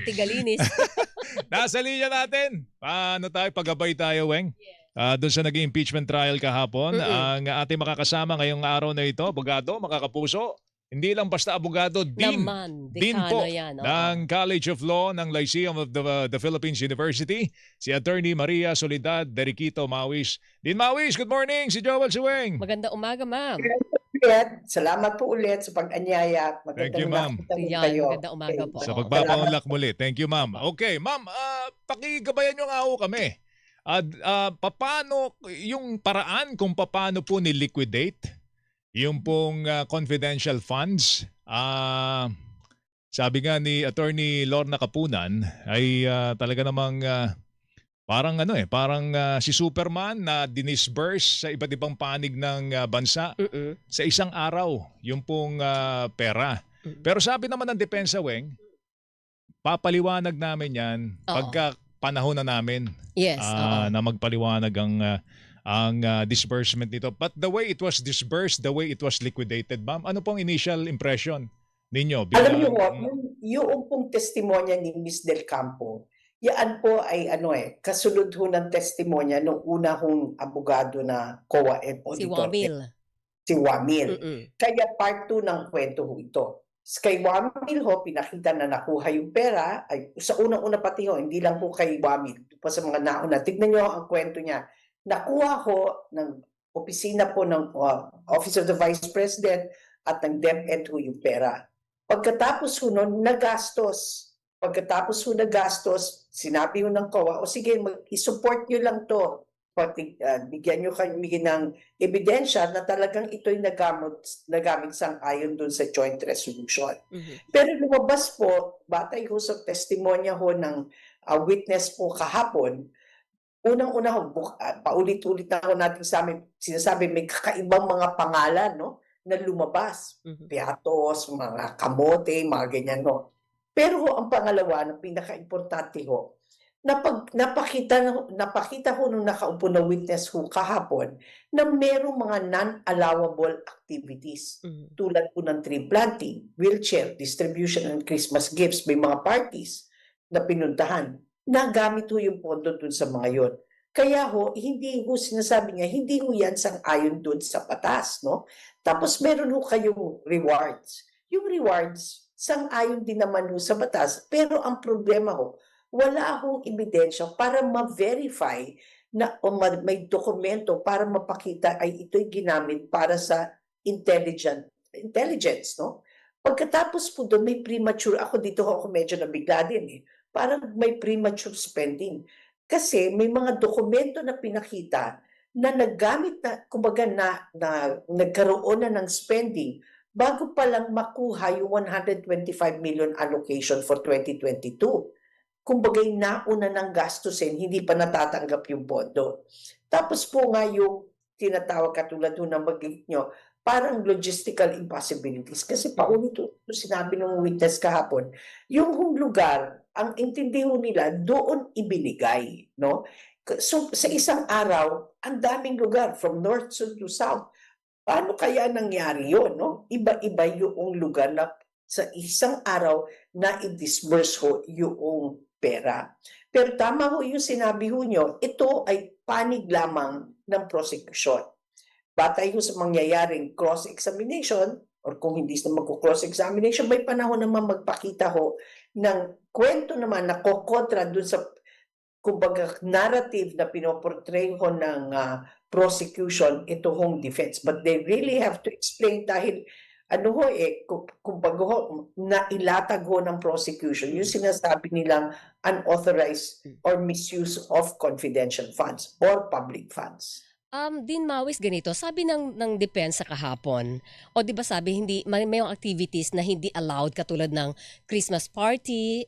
Tigalinis. Nasa linya natin. Paano tayo? Pagabay tayo, Weng. Doon sa naging impeachment trial kahapon, ang ating makakasama ngayong araw na ito, abogado, makakapuso, hindi lang basta abogado, Naman, Dean dekano po yan. ng College of Law ng Lyceum of the Philippines University, si Attorney Maria Soledad Deriquito Mawis. Dean Mawis, good morning! Si Joel Suweng. Maganda umaga, ma'am. Salamat po ulit sa pag-anyaya. Thank you, ma'am. Yan, maganda umaga po. Sa pagpapaunlak muli. Thank you, ma'am. Okay, ma'am, pakigabayan nyo nga ako kami. Paano yung paraan kung paano po ni-liquidate yung pong confidential funds? Sabi nga ni Attorney Lorna Kapunan ay talaga namang parang si Superman na dinisburse sa iba't ibang panig ng bansa sa isang araw yung pong pera. Pero sabi naman ng depensa, Weng, papaliwanag namin yan pagka panahon na namin na magpaliwanag ang disbursement nito. But the way it was disbursed, the way it was liquidated, ma'am, ano pong initial impression ninyo? Alam niyo po, yung pong testimonya ni Ms. Del Campo, yan po ay kasunod ho ng testimonya nung una hong abogado na COA auditor. Si Wamil. Si Wamil. Kaya part 2 ng kwento ho ito. Kay Wamil ho, pinakita na nakuha yung pera, ay sa unang-una pati ho, hindi lang po kay Wamil, pa sa mga nauna. Tignan nyo ang kwento niya. Nakuha ho ng opisina po ng Office of the Vice President at ng DepEd ho yung pera. Pagkatapos ho nun, nagastos. Pagkatapos ho nagastos, sinabi ho ng COA, o sige, i-support nyo lang to. Bigyan nyo kami ng ebidensya na talagang ito'y nagamit sang-ayon dun sa joint resolution. Pero lumabas po, batay ho sa testimonya ho ng witness po kahapon, unang-una ho, paulit-ulit na ho natin sinasabi, may kakaibang mga pangalan na lumabas. Piatos, mga kamote, mga ganyan ho. Pero ho, ang pangalawa, ang pinaka-importante ho, napakita ho nung nakaupo na witness ho kahapon na merong mga non-allowable activities. Tulad po ng tree planting, wheelchair, distribution and Christmas gifts, may mga parties na pinuntahan. Nagamit ho yung pondo dun sa mga yon. Kaya ho, hindi ho sinasabi niya, hindi ho yan sang-ayon dun sa batas. No? Tapos meron ho kayong rewards. Yung rewards, sang-ayon din naman ho sa batas. Pero ang problema ho, wala akong ebidensya para ma-verify na may dokumento para mapakita ay ito'y ginamit para sa intelligence, no? Pagkatapos po doon may premature, ako medyo nabigla din parang may premature spending. Kasi may mga dokumento na pinakita na naggamit na, kumbaga na nagkaroon na ng spending bago pa lang makuha yung 125 million allocation for 2022. Kumbagay nauna ng gastusin, hindi pa natatanggap yung pondo. Tapos po nga yung tinatawag katulad ng mag-link nyo, parang logistical impossibilities. Kasi paulit-ulit sinabi ng witness kahapon, yung lugar, ang intindi nila, doon ibinigay. No? So sa isang araw, ang daming lugar, from north to south. Paano kaya nangyari yun? No? Iba-iba yung lugar na sa isang araw na i-disburse ho yung pera. Pero tama ho yung sinabi ho nyo, ito ay panig lamang ng prosecution. Batay ho sa mangyayaring cross-examination, or kung hindi na magko-cross-examination, may panahon naman magpakita ho ng kwento naman na kokontra dun sa kumbaga narrative na pinoportray ho ng prosecution, ito hong defense. But they really have to explain dahil kumbaga nailatag ho ng prosecution, yung sinasabi nilang unauthorized or misuse of confidential funds or public funds. Dean Mawis, ganito, sabi ng depensa kahapon, o di ba sabi, may mga activities na hindi allowed katulad ng Christmas party,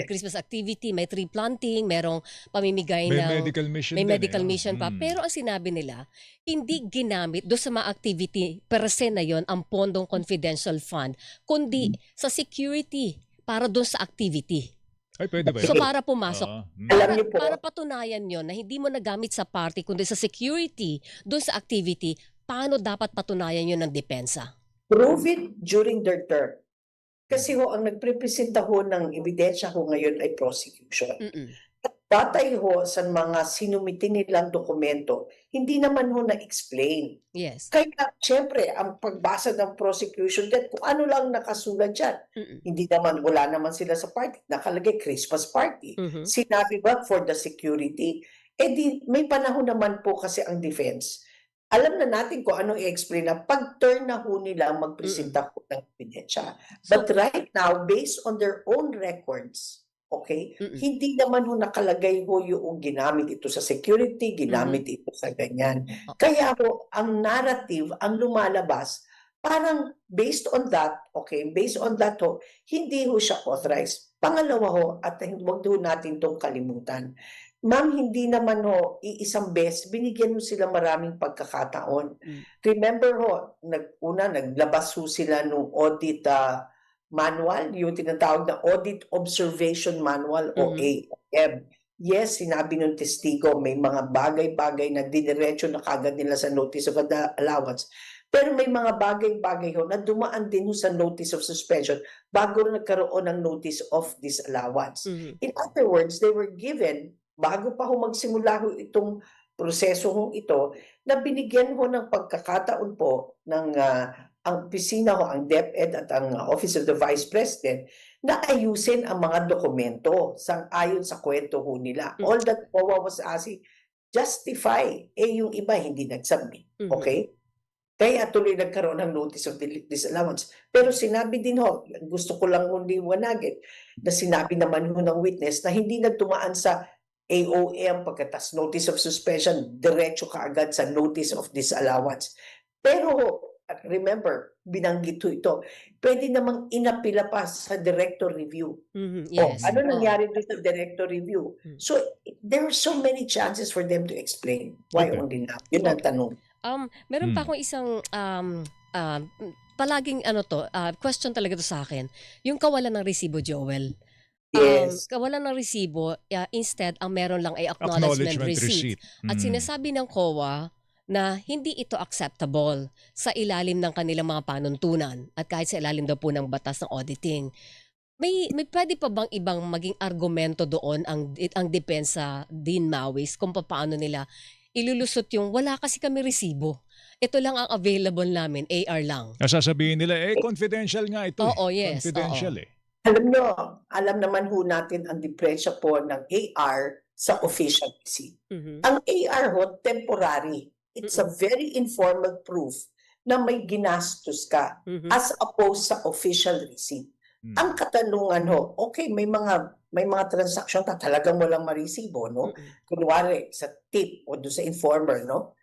Christmas activity, may tree planting, merong pamimigay may ng... medical mission may din, medical mission pa. Pero ang sinabi nila, hindi ginamit doon sa mga activity per se na yon ang pondong confidential fund, kundi sa security para doon sa activity. Ay, pwede ba yun? So para pumasok, Alam niyo po, para patunayan yon na hindi mo nagamit sa party kundi sa security, doon sa activity, paano dapat patunayan yon ng depensa? prove it during their term. Kasi ho, ang nagprepresenta ho ng ebidensya ho ngayon ay prosecution. Mm-mm. At batay ho sa mga sinumiti nilang dokumento, hindi naman ho na-explain. Yes. Kaya siyempre, ang pagbasa ng prosecution din, kung ano lang nakasulat dyan, Mm-mm. hindi naman, wala naman sila sa party. Nakalagay Christmas party. Mhm. Sinabi ba for the security? Eh di, may panahon naman po kasi ang defense. Alam na natin kung anong i-explain na pag-turn na ho nila magpresenta po ng ebidensya. So, But right now, based on their own records, okay, mm-mm. hindi naman ho nakalagay ho yung ginamit ito sa security, ginamit ito sa ganyan. Oh. Kaya ho, ang narrative, ang lumalabas, parang based on that, okay, based on that ho, hindi ho siya authorized. Pangalawa ho, at huwag ho natin itong kalimutan, ma'am, hindi naman ho, iisang beses, binigyan mo sila maraming pagkakataon. Remember ho, naglabas ho sila ng audit manual, yung tinatawag na Audit Observation Manual o AOM. Yes, sinabi ng testigo, may mga bagay-bagay na diniretso na kagad nila sa Notice of Allowance. Pero may mga bagay-bagay ho na dumaan din ho sa Notice of Suspension bago nagkaroon ng Notice of Disallowance. In other words, they were given bago pa ho magsimula ho itong proseso ho ito, na binigyan ho ng pagkakataon po ng ang opisina ho, ang DepEd at ang Office of the Vice President na ayusin ang mga dokumento sang-ayon sa kwento ho nila. All that COA was asking, justify. Eh yung iba hindi nag-submit. Okay? Kaya tuloy nagkaroon ng Notice of Disallowance. Pero sinabi din ho, gusto ko lang hundi wanagin, na sinabi naman ho ng witness na hindi nagtumaan sa AOM pagkatas Notice of Suspension, diretso kaagad sa Notice of Disallowance. Pero remember, binanggit ho ito, pwede namang inapila pa sa director review. Yes. Ano nangyari doon sa director review? So, there are so many chances for them to explain. Why Okay. only now? Yun ang tanong. Meron pa akong isang palaging question talaga to sa akin. Yung kawalan ng resibo, Joel. Yes. Kawalan ng resibo, instead, ang meron lang ay acknowledgement receipt. At sinasabi ng COA na hindi ito acceptable sa ilalim ng kanilang mga panuntunan at kahit sa ilalim daw po ng batas ng auditing. May pwede pa bang ibang maging argumento doon ang depensa din Mawis kung paano nila ilulusot yung wala kasi kami resibo. Ito lang ang available namin, AR lang. Sasabihin nila, confidential nga ito. Oo, yes. Confidential Oo. Alam nyo, alam naman ho natin ang diferensya po ng AR sa official receipt. Ang AR ho, temporary. It's a very informal proof na may ginastos ka as opposed sa official receipt. Ang katanungan ho, okay, may mga transaction na talagang walang maresibo, no? Kunwari, sa tip o doon sa informer, no?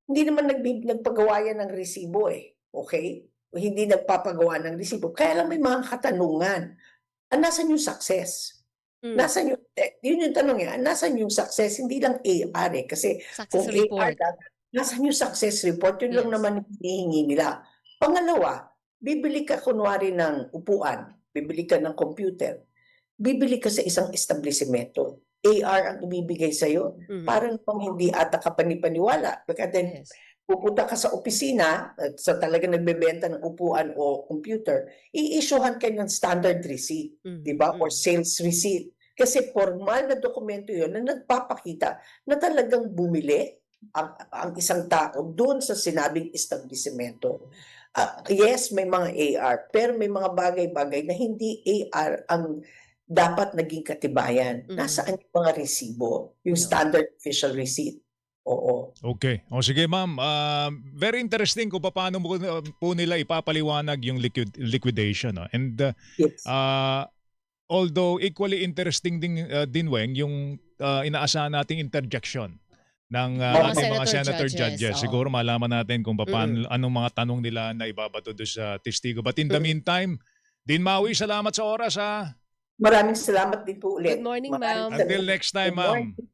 Hindi naman nagpagawa yan ng resibo okay? Hindi nagpapagawa ng resibo. Kaya lang may mga katanungan. Nasaan yung success? Nasaan yung, yun yung tanong yan, nasaan yung success? Hindi lang AR kasi Success kung report. AR, nasaan yung success report? Yun lang Yes. naman hinihingi nila. Pangalawa, bibili ka kunwari ng upuan, bibili ka ng computer, bibili ka sa isang establishmento. AR ang ibibigay sa'yo. Parang hindi ata ka panipaniwala. Because then, Yes. pupunta ka sa opisina at sa talaga nagbebenta ng upuan o computer, i-issuehan kayo ng standard receipt, di ba? Or sales receipt. Kasi formal na dokumento yun na nagpapakita na talagang bumili ang isang tao doon sa sinabing establishmento. Yes, may mga AR, pero may mga bagay-bagay na hindi AR ang dapat naging katibayan. Nasaan yung mga resibo? Yung standard official receipt. Oo. Okay. O sige ma'am, very interesting kung paano po nila ipapaliwanag yung liquidation. No? And Yes. although equally interesting din Weng, yung inaasahan nating interjection ng ating mga senator judges. Siguro malaman natin kung paano, anong mga tanong nila na ibabato doon sa testigo. But in the meantime, Din Maui, salamat sa oras ha. Maraming salamat din po ulit. Good morning, ma'am. Until next time, Good ma'am. morning.